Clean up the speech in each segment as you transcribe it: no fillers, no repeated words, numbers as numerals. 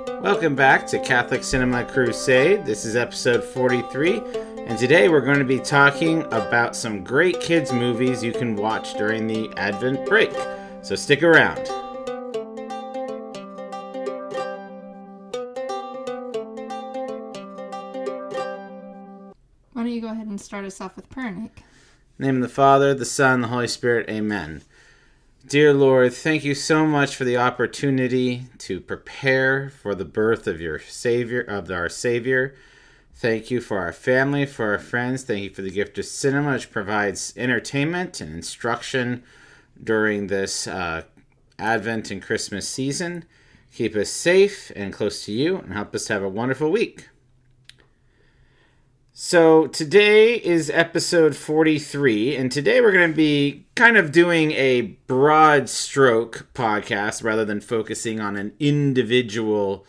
Welcome back to Catholic Cinema Crusade. This is episode 43, and today we're going to be talking about some great kids' movies you can watch during the Advent break. So stick around. Why don't you go ahead and start us off with prayer, Nick? In the name of the Father, the Son, the Holy Spirit, amen. Dear Lord, thank you so much for the opportunity to prepare for the birth of our Savior. Thank you for our family, for our friends. Thank you for the gift of cinema, which provides entertainment and instruction during this Advent and Christmas season. Keep us safe and close to you, and help us have a wonderful week. So today is episode 43, and today we're going to be kind of doing a broad stroke podcast rather than focusing on an individual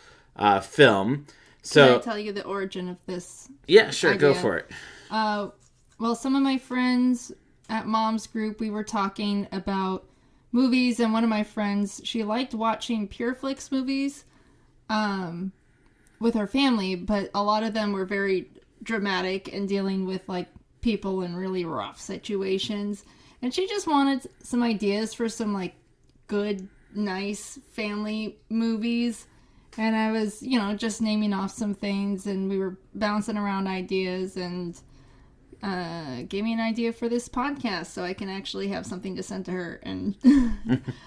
film. So, Can I tell you the origin of this? Yeah, sure, idea? Go for it. Well, some of my friends at Mom's group, we were talking about movies, and one of my friends, she liked watching PureFlix movies with her family, but a lot of them were very dramatic and dealing with like people in really rough situations, and she just wanted some ideas for some like good, nice family movies. And I was, just naming off some things, and we were bouncing around ideas, and gave me an idea for this podcast so I can actually have something to send to her and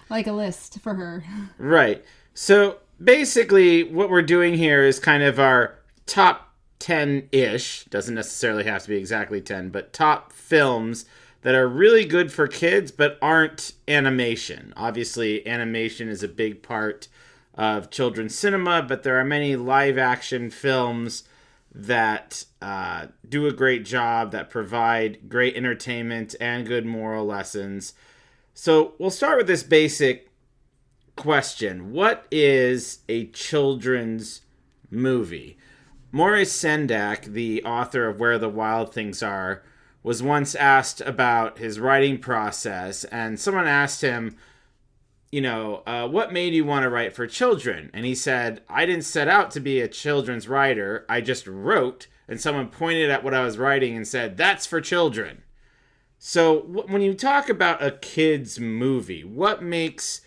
like a list for her. Right. So basically what we're doing here is kind of our top 10-ish, doesn't necessarily have to be exactly 10, but top films that are really good for kids but aren't animation. Obviously, animation is a big part of children's cinema, but there are many live-action films that do a great job, that provide great entertainment and good moral lessons. So we'll start with this basic question. What is a children's movie? Maurice Sendak, the author of Where the Wild Things Are, was once asked about his writing process, and someone asked him, what made you want to write for children? And he said, I didn't set out to be a children's writer. I just wrote, and someone pointed at what I was writing and said, that's for children. So when you talk about a kid's movie, what makes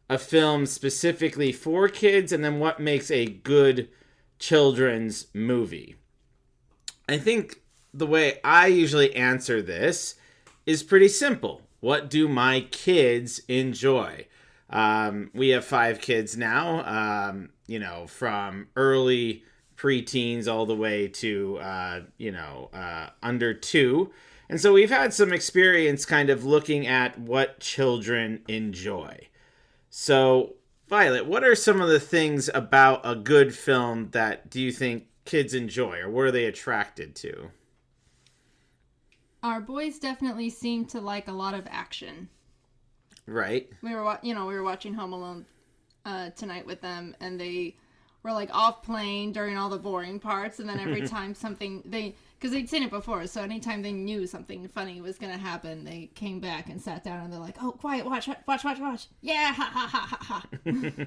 a film specifically for kids, and then what makes a good children's movie? I think the way I usually answer this is pretty simple. What do my kids enjoy? We have 5 kids now, from early preteens all the way to, under 2. And so we've had some experience kind of looking at what children enjoy. So Violet, what are some of the things about a good film that do you think kids enjoy, or what are they attracted to? Our boys definitely seem to like a lot of action. Right. We were watching Home Alone tonight with them, and they were like off playing during all the boring parts, and then every time because they'd seen it before, so anytime they knew something funny was going to happen, they came back and sat down, and they're like, oh, quiet, watch. Yeah, ha, ha, ha, ha, ha.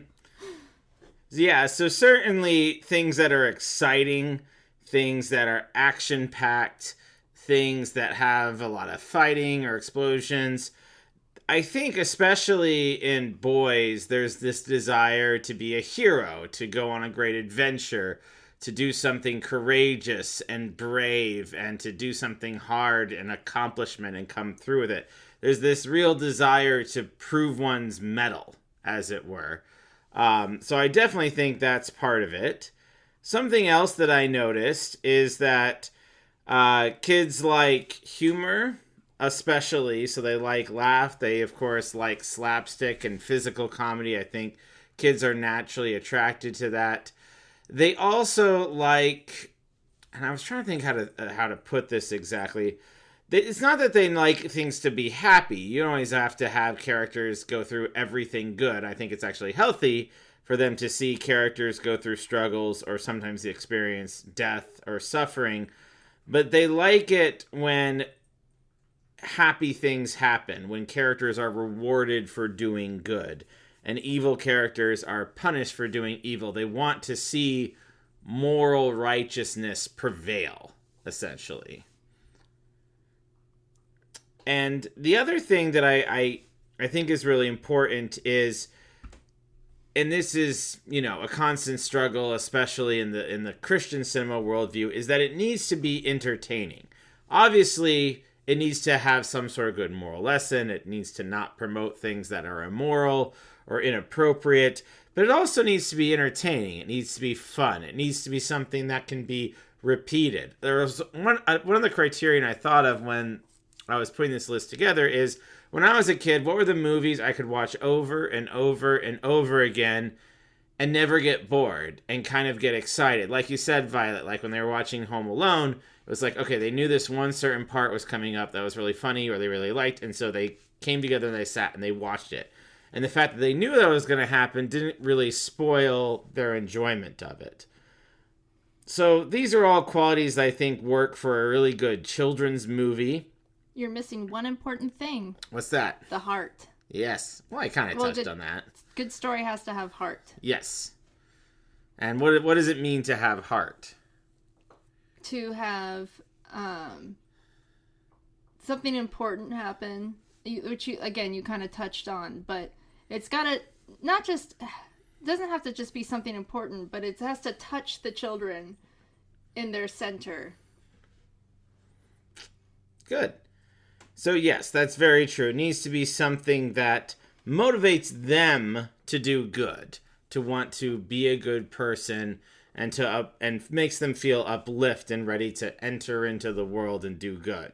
Yeah, so certainly things that are exciting, things that are action-packed, things that have a lot of fighting or explosions. I think especially in boys, there's this desire to be a hero, to go on a great adventure, to do something courageous and brave, and to do something hard and accomplishment and come through with it. There's this real desire to prove one's mettle, as it were. So I definitely think that's part of it. Something else that I noticed is that kids like humor, especially, so they laugh. They, of course, like slapstick and physical comedy. I think kids are naturally attracted to that. They also like, and I was trying to think how to put this exactly. It's not that they like things to be happy. You don't always have to have characters go through everything good. I think it's actually healthy for them to see characters go through struggles or sometimes experience death or suffering. But they like it when happy things happen, when characters are rewarded for doing good. and evil characters are punished for doing evil. They want to see moral righteousness prevail, essentially. And the other thing that I think is really important is, and this is, a constant struggle, especially in the Christian cinema worldview, is that it needs to be entertaining. Obviously, it needs to have some sort of good moral lesson. It needs to not promote things that are immoral or inappropriate. But it also needs to be entertaining. It needs to be fun. It needs to be something that can be repeated. There was one of the criterion I thought of when I was putting this list together is, when I was a kid, what were the movies I could watch over and over and over again and never get bored and kind of get excited? Like you said, Violet, like when they were watching Home Alone, it was like, okay, they knew this one certain part was coming up that was really funny or they really liked, and so they came together and they sat and they watched it. And the fact that they knew that was going to happen didn't really spoil their enjoyment of it. So these are all qualities that I think work for a really good children's movie. You're missing one important thing. What's that? The heart. Yes. Well, I kind of touched on that. Good story has to have heart. Yes. And what does it mean to have heart? To have something important happen, which you kind of touched on, but it's got to not just, doesn't have to just be something important, but it has to touch the children in their center. Good. So yes, that's very true. It needs to be something that motivates them to do good, to want to be a good person, and and makes them feel uplift and ready to enter into the world and do good.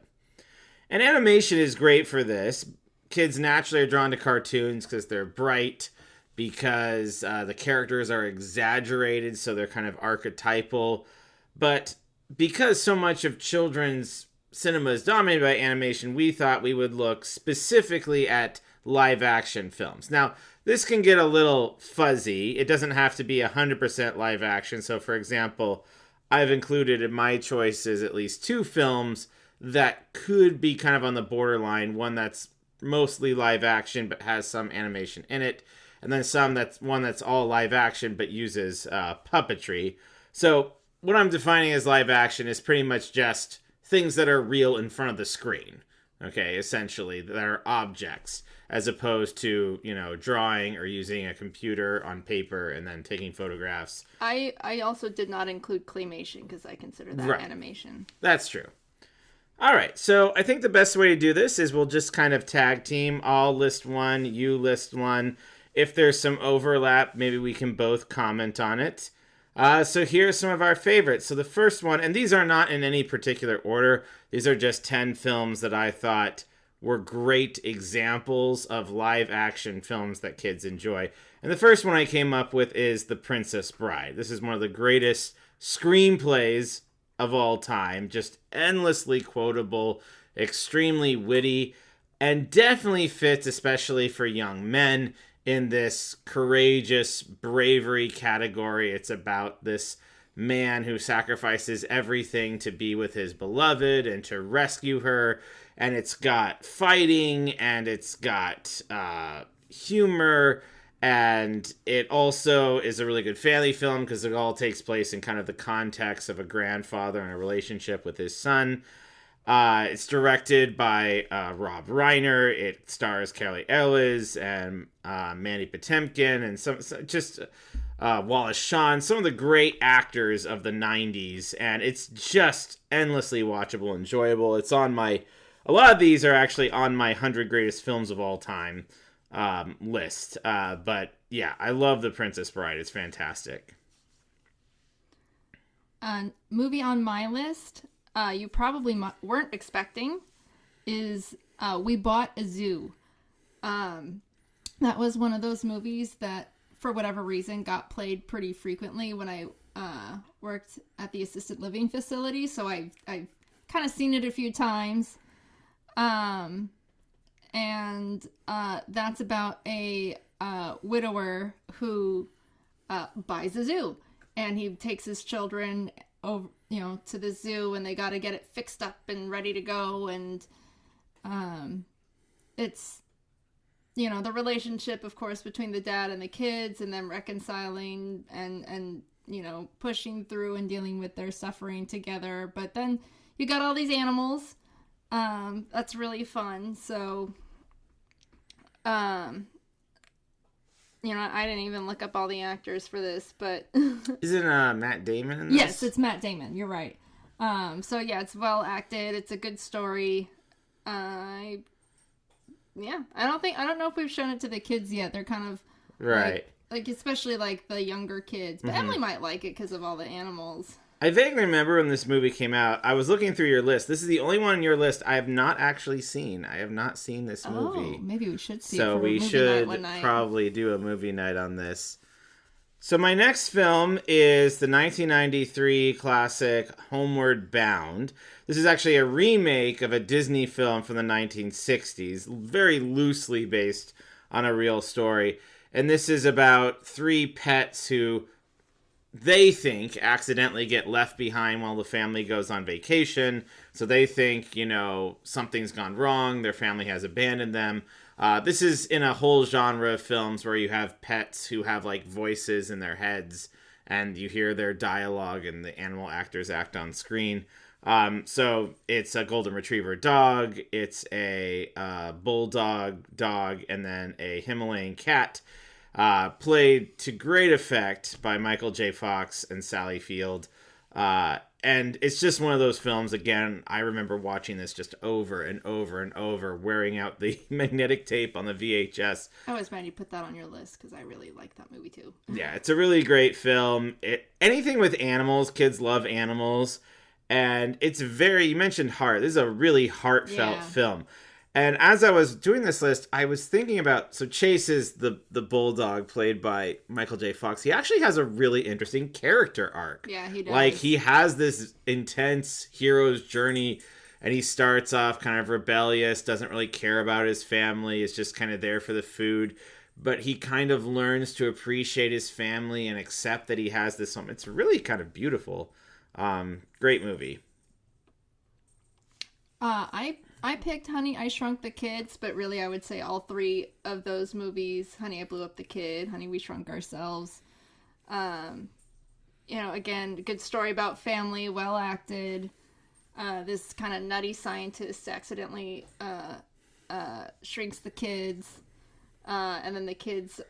And animation is great for this. Kids naturally are drawn to cartoons because they're bright, because the characters are exaggerated, so they're kind of archetypal. But because so much of children's cinema is dominated by animation, we thought we would look specifically at live action films. Now, this can get a little fuzzy. It doesn't have to be 100% live action. So, for example, I've included in my choices at least 2 films that could be kind of on the borderline. One that's mostly live action but has some animation in it, and then one that's all live action but uses puppetry. So, what I'm defining as live action is pretty much just things that are real in front of the screen, okay, essentially, that are objects, as opposed to, drawing or using a computer on paper and then taking photographs. I also did not include claymation because I consider that animation. That's true. All right, so I think the best way to do this is we'll just kind of tag team. I'll list one, you list one. If there's some overlap, maybe we can both comment on it. So here's some of our favorites. So the first one, and these are not in any particular order. These are just 10 films that I thought were great examples of live action films that kids enjoy. And the first one I came up with is The Princess Bride. This is one of the greatest screenplays of all time. Just endlessly quotable, extremely witty, and definitely fits especially for young men in this courageous bravery category. It's about this man who sacrifices everything to be with his beloved and to rescue her. And it's got fighting, and it's got humor, and it also is a really good family film because it all takes place in kind of the context of a grandfather and a relationship with his son. It's directed by Rob Reiner. It stars Cary Elwes and Mandy Patinkin and Wallace Shawn, some of the great actors of the 90s, and it's just endlessly watchable, enjoyable. A lot of these are actually on my 100 greatest films of all time list. But yeah, I love The Princess Bride. It's fantastic. Movie on my list, you probably weren't expecting, is We Bought a Zoo. That was one of those movies that, for whatever reason, got played pretty frequently when I worked at the assisted living facility. So I've kind of seen it a few times. And that's about a widower who buys a zoo, and he takes his children over, to the zoo, and they got to get it fixed up and ready to go. And it's the relationship, of course, between the dad and the kids, and them reconciling and pushing through and dealing with their suffering together. But then you got all these animals. That's really fun. So, I didn't even look up all the actors for this, but Isn't Matt Damon in this? Yes, it's Matt Damon. You're right. So yeah, it's well acted. It's a good story. I don't know if we've shown it to the kids yet. They're kind of right, like especially like the younger kids. But Emily might like it because of all the animals. I vaguely remember when this movie came out. I was looking through your list. This is the only one on your list I have not actually seen. I have not seen this movie. Oh, maybe we should see. So it for we a movie should night one night. probably do a movie night on this. So my next film is the 1993 classic Homeward Bound. This is actually a remake of a Disney film from the 1960s, very loosely based on a real story. And this is about three pets who they think accidentally get left behind while the family goes on vacation. So they think, something's gone wrong. Their family has abandoned them. This is in a whole genre of films where you have pets who have like voices in their heads and you hear their dialogue and the animal actors act on screen. So it's a golden retriever dog, it's a bulldog dog, and then a Himalayan cat. Played to great effect by Michael J. Fox and Sally Field. And it's just one of those films, again, I remember watching this just over and over and over, wearing out the magnetic tape on the VHS. I was mad you put that on your list because I really like that movie too. Yeah, it's a really great film. Anything with animals, kids love animals. And it's you mentioned heart. This is a really heartfelt film. And as I was doing this list, I was thinking about, so Chase is the bulldog played by Michael J. Fox. He actually has a really interesting character arc. Yeah, he does. Like, he has this intense hero's journey, and he starts off kind of rebellious, doesn't really care about his family, is just kind of there for the food. But he kind of learns to appreciate his family and accept that he has this home. It's really kind of beautiful. Great movie. I picked Honey, I Shrunk the Kids, but really I would say all three of those movies, Honey, I Blew Up the Kid, Honey, We Shrunk Ourselves. Again, good story about family, well acted. This kind of nutty scientist accidentally shrinks the kids. And then the kids,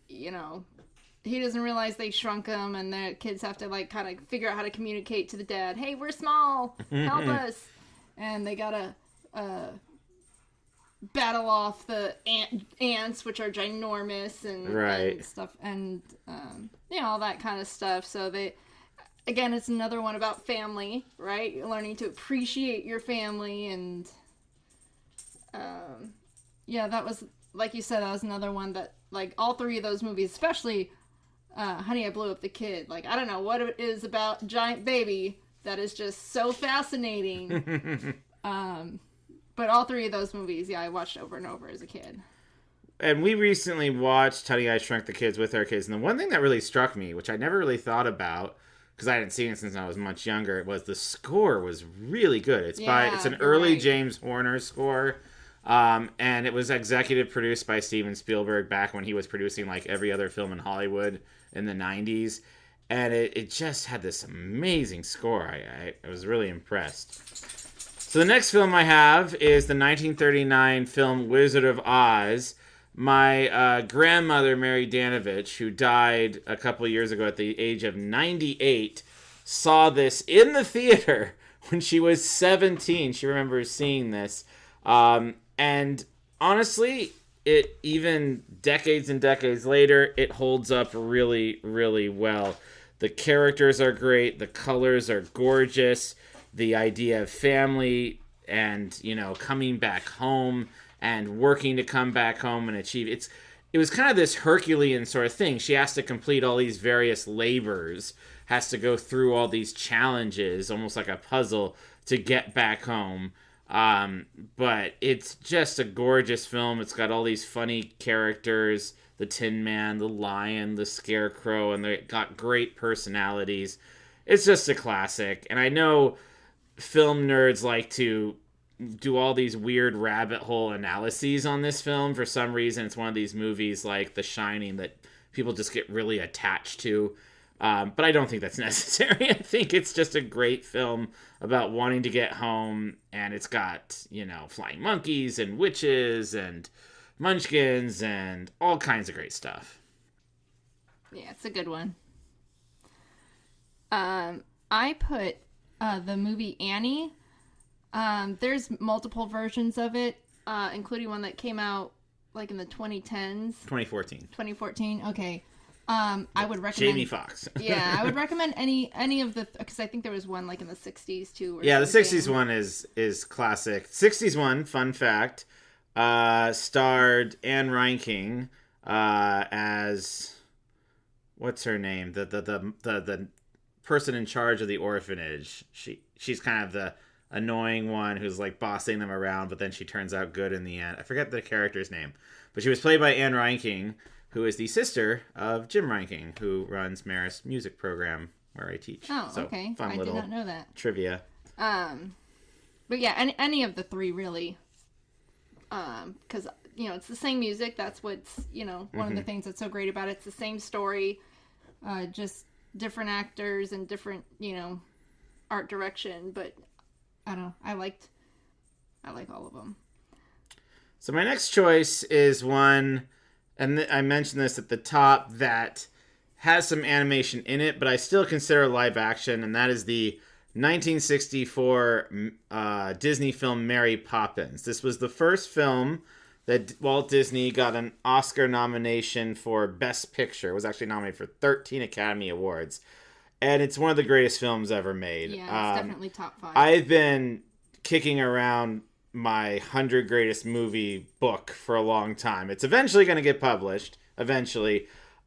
he doesn't realize they shrunk him, and the kids have to like kind of figure out how to communicate to the dad. Hey, we're small, help us! And they gotta battle off the ants, which are ginormous and stuff, and all that kind of stuff. So again, it's another one about family, right? You're learning to appreciate your family, and that was, like you said, that was another one that, like, all three of those movies, especially Honey, I Blew Up the Kid. Like, I don't know what it is about Giant Baby that is just so fascinating. But all three of those movies, I watched over and over as a kid. And we recently watched Honey, I Shrunk the Kids with our kids. And the one thing that really struck me, which I never really thought about, because I hadn't seen it since I was much younger, was the score was really good. It's an early James Horner score. And it was executive produced by Steven Spielberg back when he was producing like every other film in Hollywood in the 90s. And it just had this amazing score. I was really impressed. So the next film I have is the 1939 film Wizard of Oz. My grandmother, Mary Danovich, who died a couple of years ago at the age of 98, saw this in the theater when she was 17. She remembers seeing this. And honestly, it even decades and decades later, it holds up really, really well. The characters are great. The colors are gorgeous. The idea of family and, coming back home and working to come back home and achieve. It was kind of this Herculean sort of thing. She has to complete all these various labors, has to go through all these challenges, almost like a puzzle, to get back home. But it's just a gorgeous film. It's got all these funny characters, the Tin Man, the Lion, the Scarecrow, and they got great personalities. It's just a classic. And I know film nerds like to, do all these weird rabbit hole analyses on this film. For some reason, it's one of these movies like The Shining that people just get really attached to. But I don't think that's necessary. I think it's just a great film about wanting to get home, and it's got, flying monkeys and witches and munchkins and all kinds of great stuff. Yeah, it's a good one. I put the movie Annie. There's multiple versions of it, including one that came out like in the 2010s. 2014. 2014. Okay. I would recommend Jamie Foxx. Yeah, I would recommend any of the, because I think there was one like in the 60s too. Yeah, the 60s one is classic. 60s one, fun fact, starred Anne Reinking as, what's her name? The person in charge of the orphanage. She's kind of the annoying one who's like bossing them around, but then she turns out good in the end. I forget the character's name, but she was played by Anne Reinking, who is the sister of Jim Reinking, who runs Marist music program where I teach. Oh, so, okay. Fun I little did not know that. Trivia. But yeah, any of the three really. Because, it's the same music. That's what's, one of the things that's so great about it. It's the same story, just different actors and different, art direction. But I don't know. I like all of them. So my next choice is one, and I mentioned this at the top, that has some animation in it, but I still consider live action, and that is the 1964 Disney film Mary Poppins. This was the first film that Walt Disney got an Oscar nomination for Best Picture. It was actually nominated for 13 Academy Awards, and it's one of the greatest films ever made. Yeah, it's definitely top 5. I've been kicking around my 100 Greatest Movie book for a long time. It's eventually going to get published, but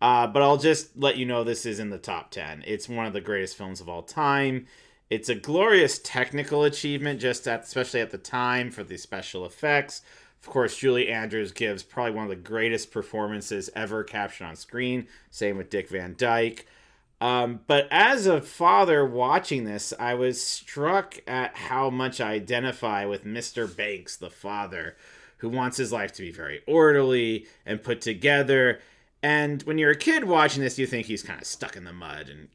I'll just let you know this is in the top 10. It's one of the greatest films of all time. It's a glorious technical achievement, especially at the time, for the special effects. Of course, Julie Andrews gives probably one of the greatest performances ever captured on screen. Same with Dick Van Dyke. But as a father watching this, I was struck at how much I identify with Mr. Banks, the father, who wants his life to be very orderly and put together. And when you're a kid watching this, you think he's kind of stuck in the mud and,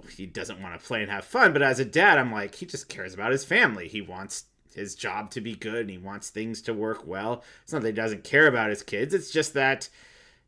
he doesn't want to play and have fun. But as a dad, I'm like, he just cares about his family. He wants his job to be good and he wants things to work well. It's not that he doesn't care about his kids. It's just that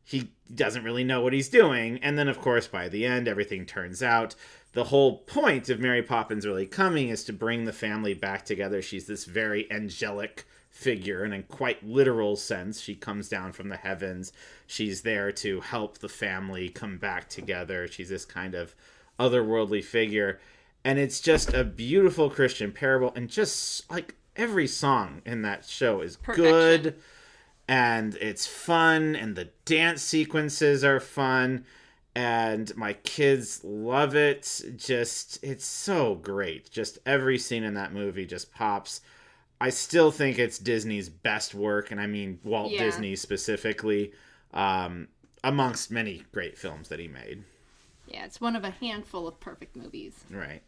he doesn't really know what he's doing. And then, of course, by the end, everything turns out. The whole point of Mary Poppins really coming is to bring the family back together. She's this very angelic figure, and in quite literal sense, she comes down from the heavens. She's there to help the family come back together. She's this kind of otherworldly figure. And it's just a beautiful Christian parable. And just like every song in that show is good. And it's fun, and the dance sequences are fun, and my kids love it. It's so great. Just every scene in that movie just pops. I still think it's Disney's best work, and I mean Walt Disney specifically, amongst many great films that he made. Yeah, it's one of a handful of perfect movies. Right.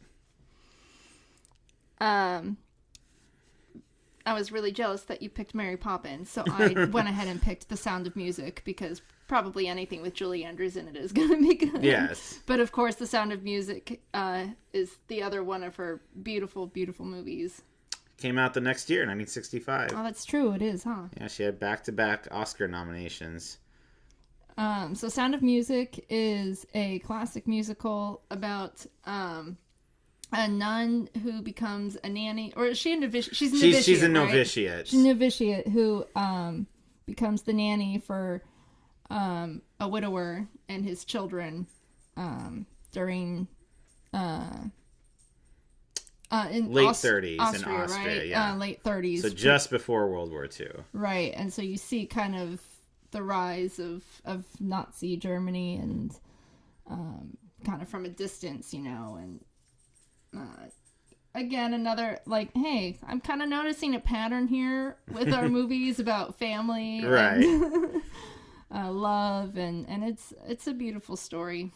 I was really jealous that you picked Mary Poppins, so I went ahead and picked The Sound of Music, because probably anything with Julie Andrews in it is going to be good. Yes. But of course, The Sound of Music is the other one of her beautiful, beautiful movies. Came out the next year, 1965. Oh, that's true. It is, huh? Yeah, she had back-to-back Oscar nominations. So Sound of Music is a classic musical about a nun who becomes a nanny, or is she a novitiate? She's a novitiate. She's a novitiate. Right? She's a novitiate who becomes the nanny for a widower and his children during in late 30s Austria, in Austria, right? yeah. Late 30s. So just before World War II. Right, and so you see kind of the rise of Nazi Germany and kind of from a distance, and again, another, like, hey, I'm kind of noticing a pattern here with our movies about family right. and love, and it's a beautiful story.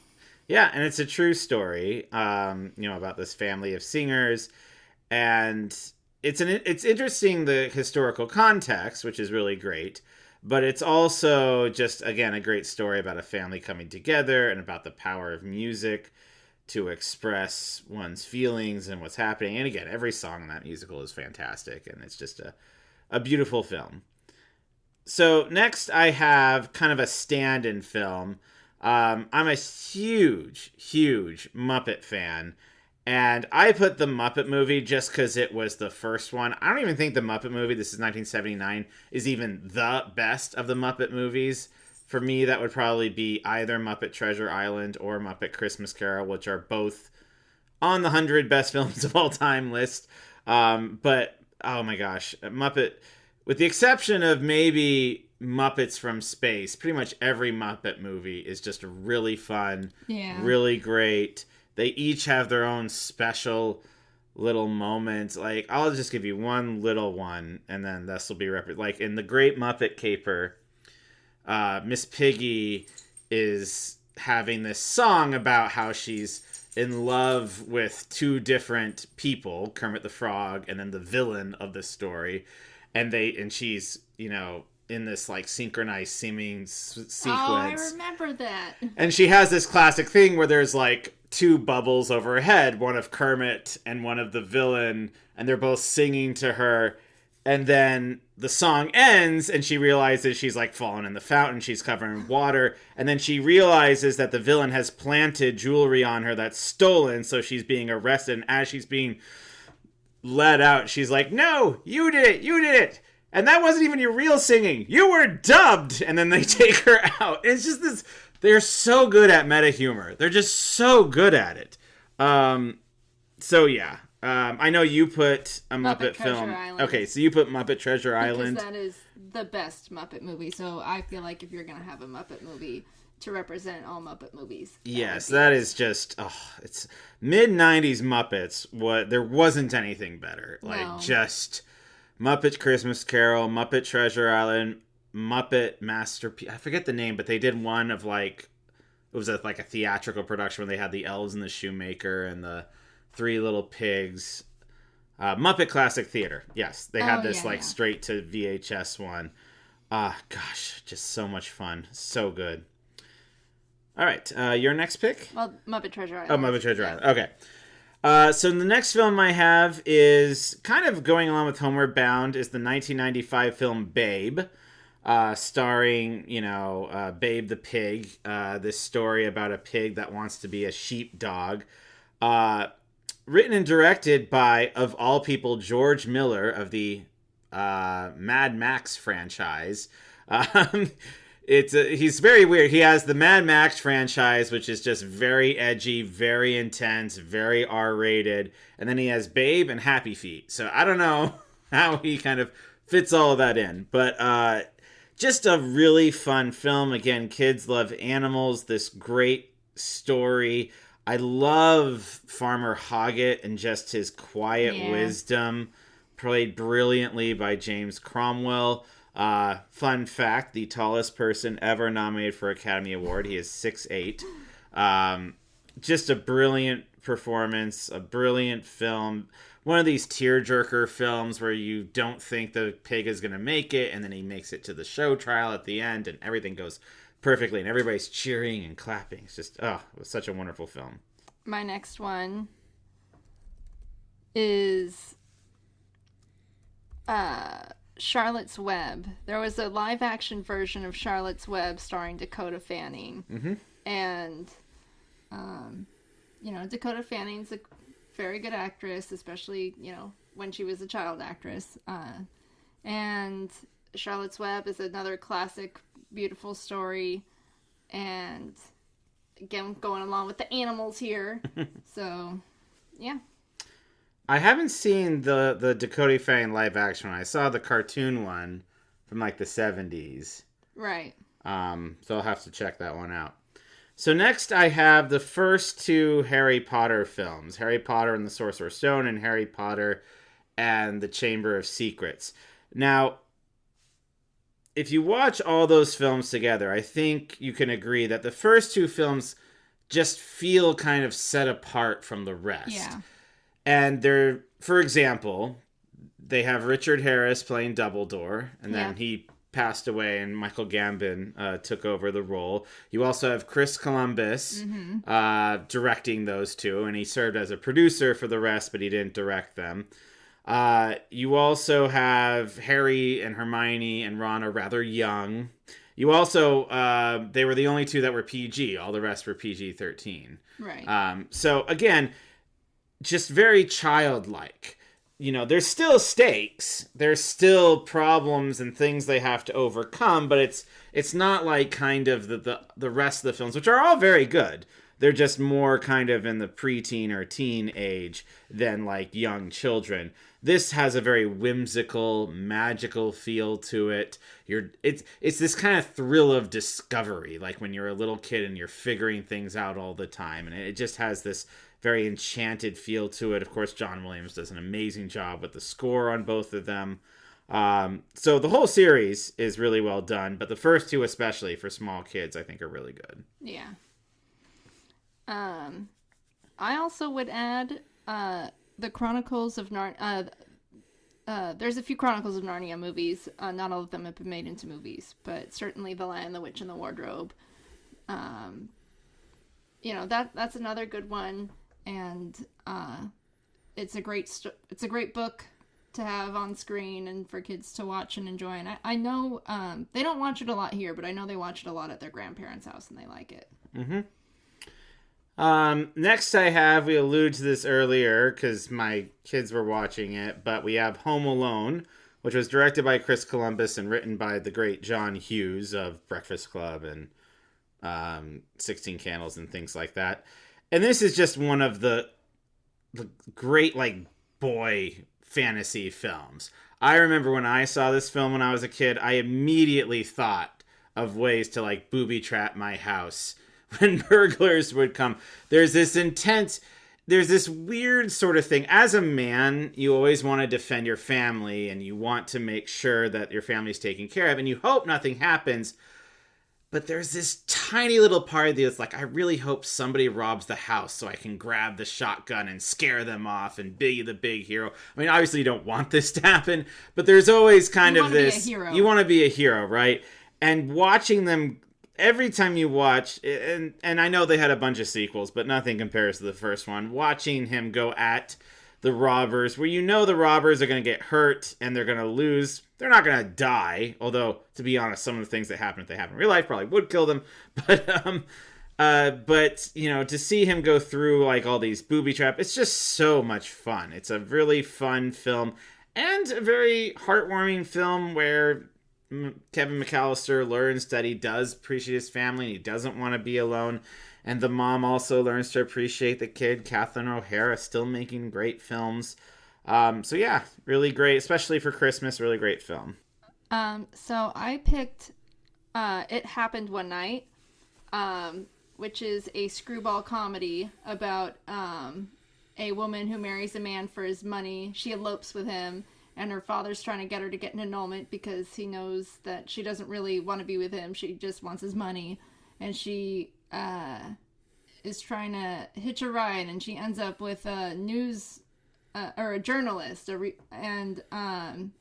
Yeah, and it's a true story, about this family of singers, and it's interesting, the historical context, which is really great, but it's also just, again, a great story about a family coming together and about the power of music to express one's feelings and what's happening. And again, every song in that musical is fantastic, and it's just a beautiful film. So next I have kind of a stand-in film. I'm a huge Muppet fan, and I put the Muppet Movie just because it was the first one. I don't even think the Muppet Movie, this is 1979, is even the best of the Muppet movies. For me, that would probably be either Muppet Treasure Island or Muppet Christmas Carol, which are both on the 100 best films of all time list. But, oh my gosh, Muppet, with the exception of maybe Muppets from Space, pretty much every Muppet movie is just really fun, really great. They each have their own special little moments. Like, I'll just give you one little one, and then this will be like in The Great Muppet Caper, Miss Piggy is having this song about how she's in love with two different people, Kermit the Frog and then the villain of the story, and she's, you know, in this like synchronized seeming sequence. Oh, I remember that. And she has this classic thing where there's like two bubbles over her head, one of Kermit and one of the villain, and they're both singing to her. And then the song ends and she realizes she's like fallen in the fountain, she's covered in water, and then she realizes that the villain has planted jewelry on her that's stolen, so she's being arrested. And as she's being led out, she's like, "No, you did it. And that wasn't even your real singing. You were dubbed." And then they take her out. It's just this, they're so good at meta humor. They're just so good at it. So yeah. I know you put a Muppet film. Island. Okay, so you put Muppet Treasure Island. Because that is the best Muppet movie. So I feel like if you're going to have a Muppet movie to represent all Muppet movies. Yes, that is just, it's mid-90s Muppets. There wasn't anything better. Like, just Muppet Christmas Carol, Muppet Treasure Island, Muppet Masterpiece. I forget the name, but they did one of like, it was like a theatrical production where they had the elves and the shoemaker and the Three Little Pigs. Muppet Classic Theater. Yes, they had this straight to VHS one. Gosh, just so much fun. So good. All right, your next pick? Well, Muppet Treasure Island. Oh, Muppet Treasure Island. Okay. So the next film I have is kind of going along with Homeward Bound, is the 1995 film Babe, starring, Babe the pig. This story about a pig that wants to be a sheepdog. Written and directed by, of all people, George Miller of the Mad Max franchise. He's very weird. He has the Mad Max franchise, which is just very edgy, very intense, very R-rated. And then he has Babe and Happy Feet. So I don't know how he kind of fits all of that in. But just a really fun film. Again, kids love animals. This great story. I love Farmer Hoggett and just his quiet wisdom, played brilliantly by James Cromwell. Fun fact, the tallest person ever nominated for Academy Award. He is 6'8". Just a brilliant performance, a brilliant film. One of these tearjerker films where you don't think the pig is going to make it, and then he makes it to the show trial at the end, and everything goes perfectly, and everybody's cheering and clapping. It's just, it was such a wonderful film. My next one is Charlotte's Web. There was a live-action version of Charlotte's Web starring Dakota Fanning. Mm-hmm. And, Dakota Fanning's a very good actress, especially, when she was a child actress. And Charlotte's Web is another classic, beautiful story. And, again, going along with the animals here. So, yeah. I haven't seen the Dakota Fanning live action one. I saw the cartoon one from like the 70s. Right. So I'll have to check that one out. So next I have the first two Harry Potter films. Harry Potter and the Sorcerer's Stone and Harry Potter and the Chamber of Secrets. Now, if you watch all those films together, I think you can agree that the first two films just feel kind of set apart from the rest. Yeah. And they're, for example, they have Richard Harris playing Dumbledore, and then Yeah. he passed away, and Michael Gambon took over the role. You also have Chris Columbus directing those two, and he served as a producer for the rest, but he didn't direct them. You also have Harry and Hermione and Ron are rather young. You also, they were the only two that were PG. All the rest were PG-13. Right. So again, just very childlike. You know, there's still stakes. There's still problems and things they have to overcome, but it's not like kind of the rest of the films, which are all very good. They're just more kind of in the preteen or teen age than like young children. This has a very whimsical, magical feel to it. It's this kind of thrill of discovery, like when you're a little kid and you're figuring things out all the time, and it just has this very enchanted feel to it. Of course, John Williams does an amazing job with the score on both of them. So the whole series is really well done, but the first two, especially for small kids, I think are really good. Yeah. I also would add the Chronicles of Narnia. There's a few Chronicles of Narnia movies. Not all of them have been made into movies, but certainly The Lion, the Witch, and the Wardrobe. That's another good one, and it's a great book to have on screen and for kids to watch and enjoy. And I know they don't watch it a lot here, but I know they watch it a lot at their grandparents' house and they like it. Mm-hmm. Next we alluded to this earlier because my kids were watching it, but we have Home Alone, which was directed by Chris Columbus and written by the great John Hughes of Breakfast Club and 16 Candles and things like that. And this is just one of the great, like, boy fantasy films. I remember when I saw this film when I was a kid, I immediately thought of ways to, like, booby trap my house when burglars would come. There's this weird sort of thing. As a man, you always want to defend your family and you want to make sure that your family's taken care of and you hope nothing happens. But there's this tiny little part of you that's like, I really hope somebody robs the house so I can grab the shotgun and scare them off and be the big hero. I mean, obviously you don't want this to happen, but there's always kind of this, you want to be a hero, right? And watching them every time you watch, and I know they had a bunch of sequels, but nothing compares to the first one, watching him go at the robbers, where you know the robbers are going to get hurt and they're going to lose. They're not going to die, although, to be honest, some of the things that happen if they happen in real life probably would kill them. But you know, to see him go through like all these booby traps, it's just so much fun. It's a really fun film and a very heartwarming film where Kevin McAllister learns that he does appreciate his family and he doesn't want to be alone. And the mom also learns to appreciate the kid. Catherine O'Hara still making great films. So yeah, really great, especially for Christmas, really great film. So I picked It Happened One Night, which is a screwball comedy about a woman who marries a man for his money. She elopes with him, and her father's trying to get her to get an annulment because he knows that she doesn't really want to be with him. She just wants his money. And she is trying to hitch a ride, and she ends up with a or a journalist. And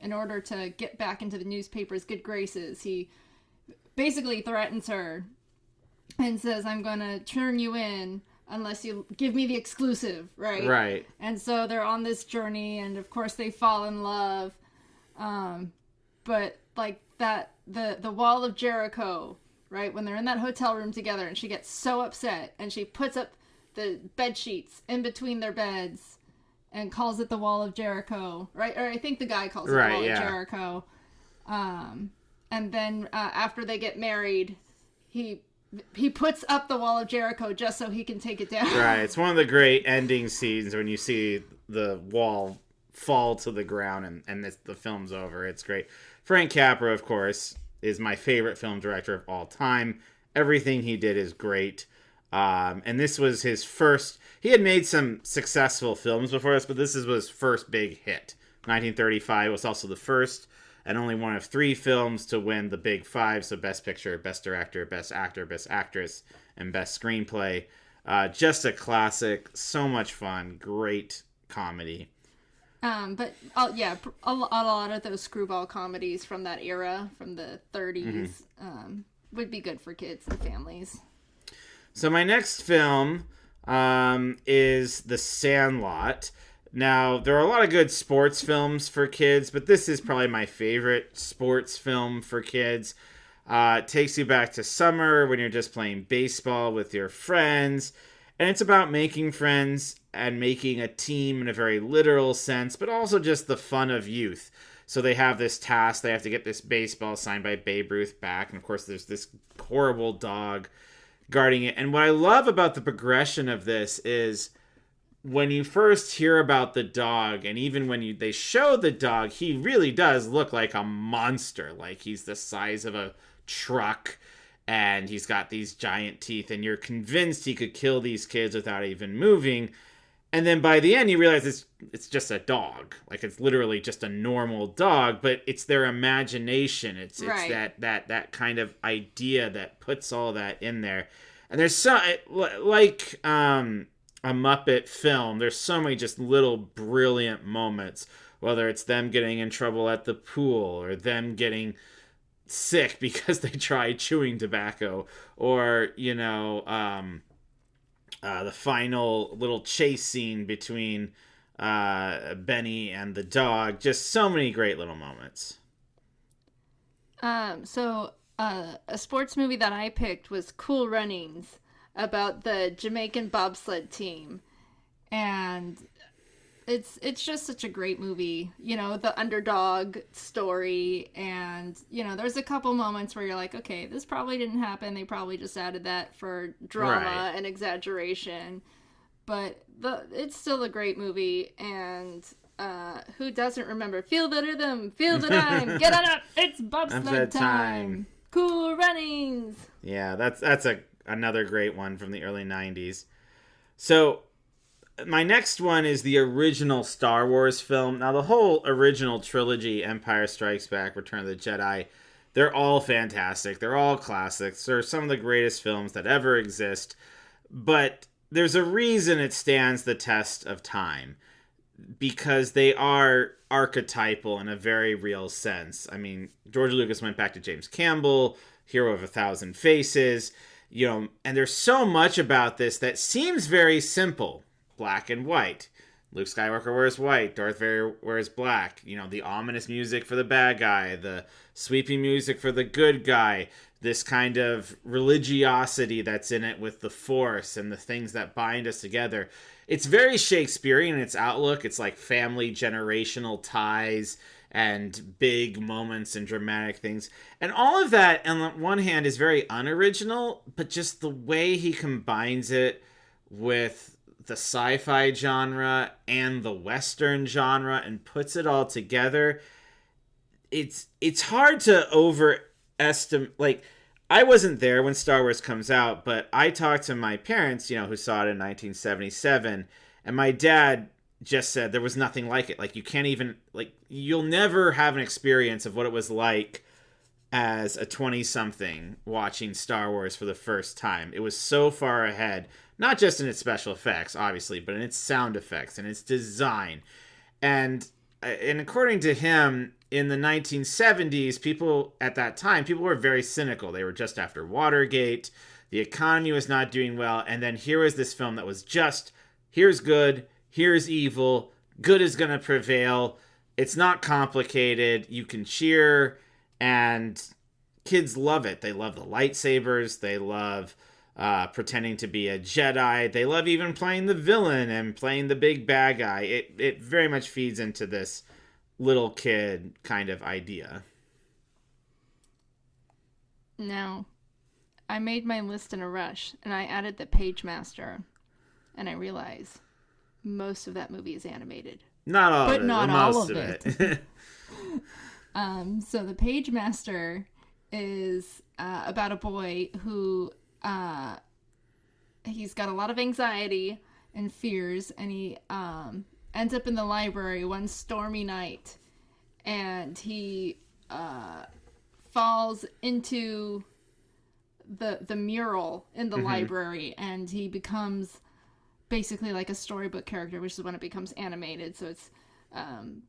in order to get back into the newspaper's good graces, he basically threatens her and says, I'm going to turn you in unless you give me the exclusive, right? Right. And so they're on this journey, and of course they fall in love. But like that, the wall of Jericho, right? When they're in that hotel room together, and she gets so upset, and she puts up the bed sheets in between their beds and calls it the wall of Jericho, right? Or I think the guy calls it the wall of Jericho. And then after they get married, he puts up the wall of Jericho just so he can take it down. Right. It's one of the great ending scenes when you see the wall fall to the ground and the film's over. It's great. Frank Capra, of course, is my favorite film director of all time. Everything he did is great. And this was his first... He had made some successful films before this, but this was his first big hit. 1935 was also the first and only one of 3 films to win the Big Five, so Best Picture, Best Director, Best Actor, Best Actress, and Best Screenplay. Just a classic, so much fun, great comedy. But yeah, a lot of those screwball comedies from that era, from the 30s, would be good for kids and families. So my next film is The Sandlot. Now, there are a lot of good sports films for kids, but this is probably my favorite sports film for kids. It takes you back to summer when you're just playing baseball with your friends. And it's about making friends and making a team in a very literal sense, but also just the fun of youth. So they have this task. They have to get this baseball signed by Babe Ruth back. And of course, there's this horrible dog guarding it. And what I love about the progression of this is when you first hear about the dog, and even when they show the dog, he really does look like a monster. Like he's the size of a truck. And he's got these giant teeth, and you're convinced he could kill these kids without even moving. And then by the end, you realize it's just a dog. Like, it's literally just a normal dog, but it's their imagination. It's right. that kind of idea that puts all that in there. And there's so, like a Muppet film, there's so many just little brilliant moments, whether it's them getting in trouble at the pool or them getting sick because they tried chewing tobacco, or the final little chase scene between Benny and the dog. Just so many great little moments. So a sports movie that I picked was Cool Runnings, about the Jamaican bobsled team, and it's just such a great movie. The underdog story, and there's a couple moments where you're like, okay, this probably didn't happen. They probably just added that for drama and exaggeration, but it's still a great movie. And who doesn't remember Feel the Rhythm, Feel the Rhyme, Get on up, it's bobsled time. Cool Runnings. Yeah, that's another great one from the early 90s. So my next one is the original Star Wars film. Now, the whole original trilogy, Empire Strikes Back, Return of the Jedi, they're all fantastic. They're all classics. They're some of the greatest films that ever exist. But there's a reason it stands the test of time, because they are archetypal in a very real sense. I mean, George Lucas went back to James Campbell, Hero of a Thousand Faces, and there's so much about this that seems very simple. Black and white. Luke Skywalker wears white. Darth Vader wears black. The ominous music for the bad guy. The sweeping music for the good guy. This kind of religiosity that's in it with the Force and the things that bind us together. It's very Shakespearean in its outlook. It's like family generational ties and big moments and dramatic things. And all of that, on one hand, is very unoriginal, but just the way he combines it with the sci-fi genre and the Western genre and puts it all together, it's hard to overestimate. Like, I wasn't there when Star Wars comes out, but I talked to my parents, who saw it in 1977, and my dad just said there was nothing like it. Like, you can't even, like, you'll never have an experience of what it was like as a 20-something watching Star Wars for the first time. It was so far ahead, not just in its special effects, obviously, but in its sound effects and its design. And according to him, in the 1970s, people at that time, people were very cynical. They were just after Watergate. The economy was not doing well. And then here was this film that was just, here's good, here's evil, good is going to prevail. It's not complicated. You can cheer. And kids love it. They love the lightsabers. They love pretending to be a Jedi. They love even playing the villain and playing the big bad guy. It very much feeds into this little kid kind of idea. Now, I made my list in a rush, and I added the Page Master, and I realized most of that movie is animated. Not all but of it. Not most all of it. So the Page Master is about a boy who he's got a lot of anxiety and fears, and he ends up in the library one stormy night, and he falls into the mural in the library, and he becomes basically like a storybook character, which is when it becomes animated. So it's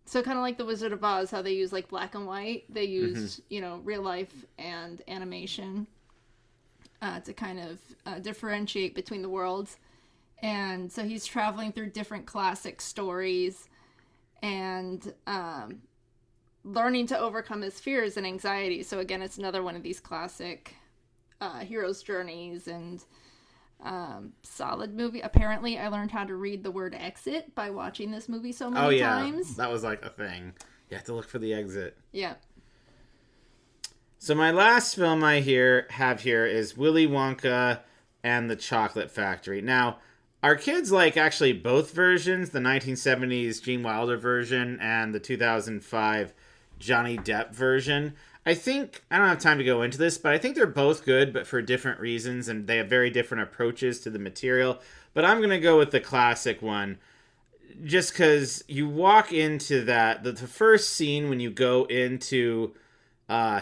So kind of like the Wizard of Oz, how they use like black and white. They used, real life and animation to kind of differentiate between the worlds. And so he's traveling through different classic stories and learning to overcome his fears and anxieties. So again, it's another one of these classic hero's journeys and solid movie. Apparently, I learned how to read the word exit by watching this movie so many times. That was like a thing. You have to look for the exit. Yeah. So my last film I have here is Willy Wonka and the Chocolate Factory. Now, our kids like actually both versions, the 1970s Gene Wilder version and the 2005 Johnny Depp version. I think, I don't have time to go into this, but I think they're both good, but for different reasons, and they have very different approaches to the material. But I'm going to go with the classic one, just because you walk into that, the first scene when you go into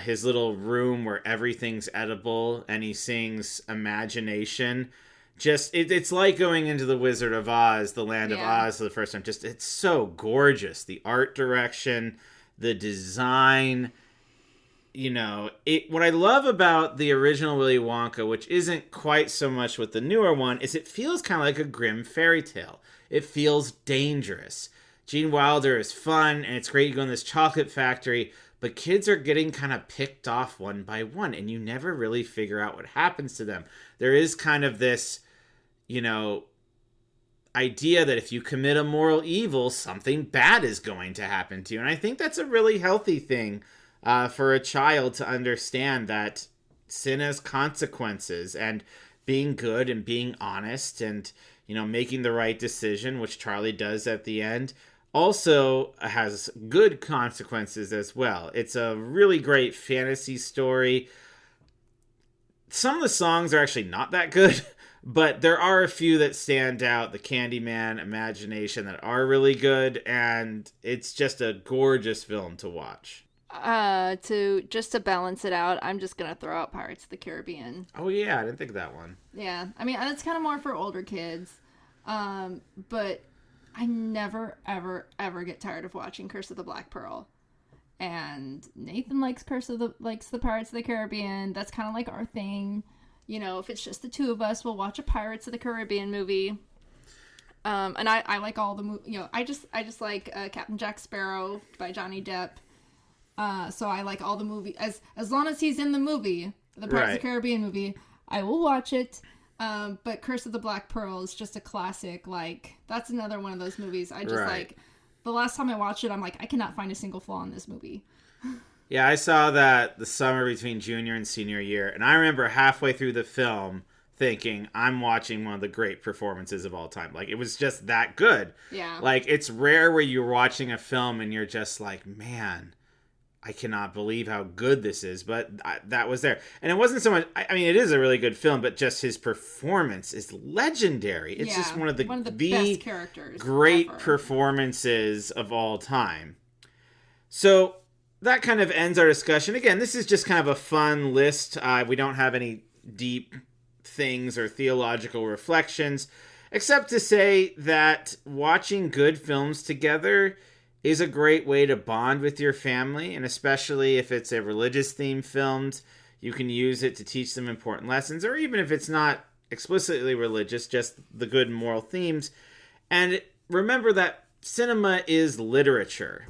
his little room where everything's edible, and he sings Imagination. Just, it's like going into the Wizard of Oz, the Land of Oz for the first time. Just, it's so gorgeous. The art direction, the design, what I love about the original Willy Wonka, which isn't quite so much with the newer one, is it feels kind of like a grim fairy tale. It feels dangerous. Gene Wilder is fun, and it's great to go in this chocolate factory, but kids are getting kind of picked off one by one, and you never really figure out what happens to them. There is kind of this, idea that if you commit a moral evil, something bad is going to happen to you. And I think that's a really healthy thing for a child to understand, that sin has consequences, and being good and being honest and, making the right decision, which Charlie does at the end, also has good consequences as well. It's a really great fantasy story. Some of the songs are actually not that good, but there are a few that stand out. The Candyman, Imagination, that are really good, and it's just a gorgeous film to watch. To balance it out, I'm just gonna throw out Pirates of the Caribbean. Oh yeah, I didn't think of that one. Yeah, I mean, that's kind of more for older kids, but I never, ever, ever get tired of watching Curse of the Black Pearl. And Nathan likes the Pirates of the Caribbean. That's kind of like our thing. If it's just the two of us, we'll watch a Pirates of the Caribbean movie. And I like all the movies. I just like Captain Jack Sparrow by Johnny Depp. So I like all the movies. As long as he's in the movie, the Pirates of the Caribbean movie, I will watch it. But Curse of the Black Pearl is just a classic. Like, that's another one of those movies. I just like, the last time I watched it, I'm like, I cannot find a single flaw in this movie. Yeah, I saw that the summer between junior and senior year, and I remember halfway through the film thinking, I'm watching one of the great performances of all time. Like, it was just that good. Yeah. Like, it's rare where you're watching a film and you're just like, man, I cannot believe how good this is. But that was there. And it wasn't so much, I mean, it is a really good film, but just his performance is legendary. It's just one of the best characters great ever. Performances of all time. So that kind of ends our discussion. Again, this is just kind of a fun list. We don't have any deep things or theological reflections, except to say that watching good films together is a great way to bond with your family, and especially if it's a religious theme filmed, you can use it to teach them important lessons, or even if it's not explicitly religious, just the good moral themes. And remember that cinema is literature.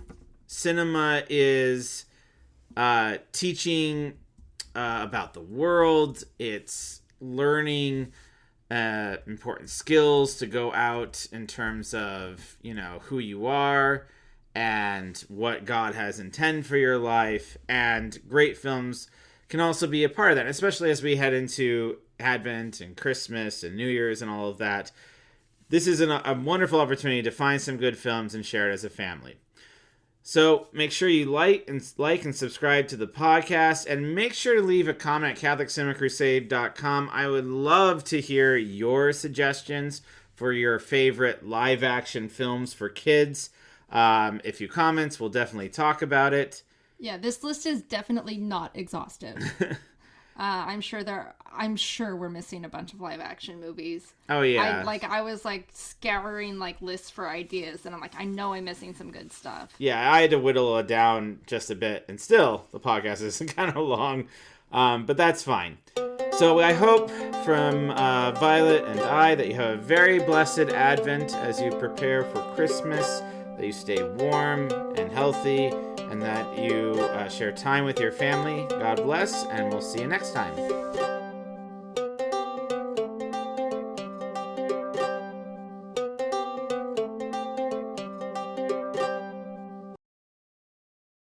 Cinema is teaching about the world. It's learning important skills to go out in terms of, who you are and what God has intended for your life. And great films can also be a part of that, especially as we head into Advent and Christmas and New Year's and all of that. This is a wonderful opportunity to find some good films and share it as a family. So make sure you like and subscribe to the podcast, and make sure to leave a comment at CatholicCinemaCrusade.com. I would love to hear your suggestions for your favorite live action films for kids. If you comment, we'll definitely talk about it. Yeah, this list is definitely not exhaustive. I'm sure we're missing a bunch of live action movies. Oh yeah. I was like scouring like lists for ideas, and I'm like, I know I'm missing some good stuff. Yeah, I had to whittle it down just a bit, and still the podcast is kind of long, but that's fine. So I hope from Violet and I that you have a very blessed Advent as you prepare for Christmas, that you stay warm and healthy, and that you share time with your family. God bless, and we'll see you next time.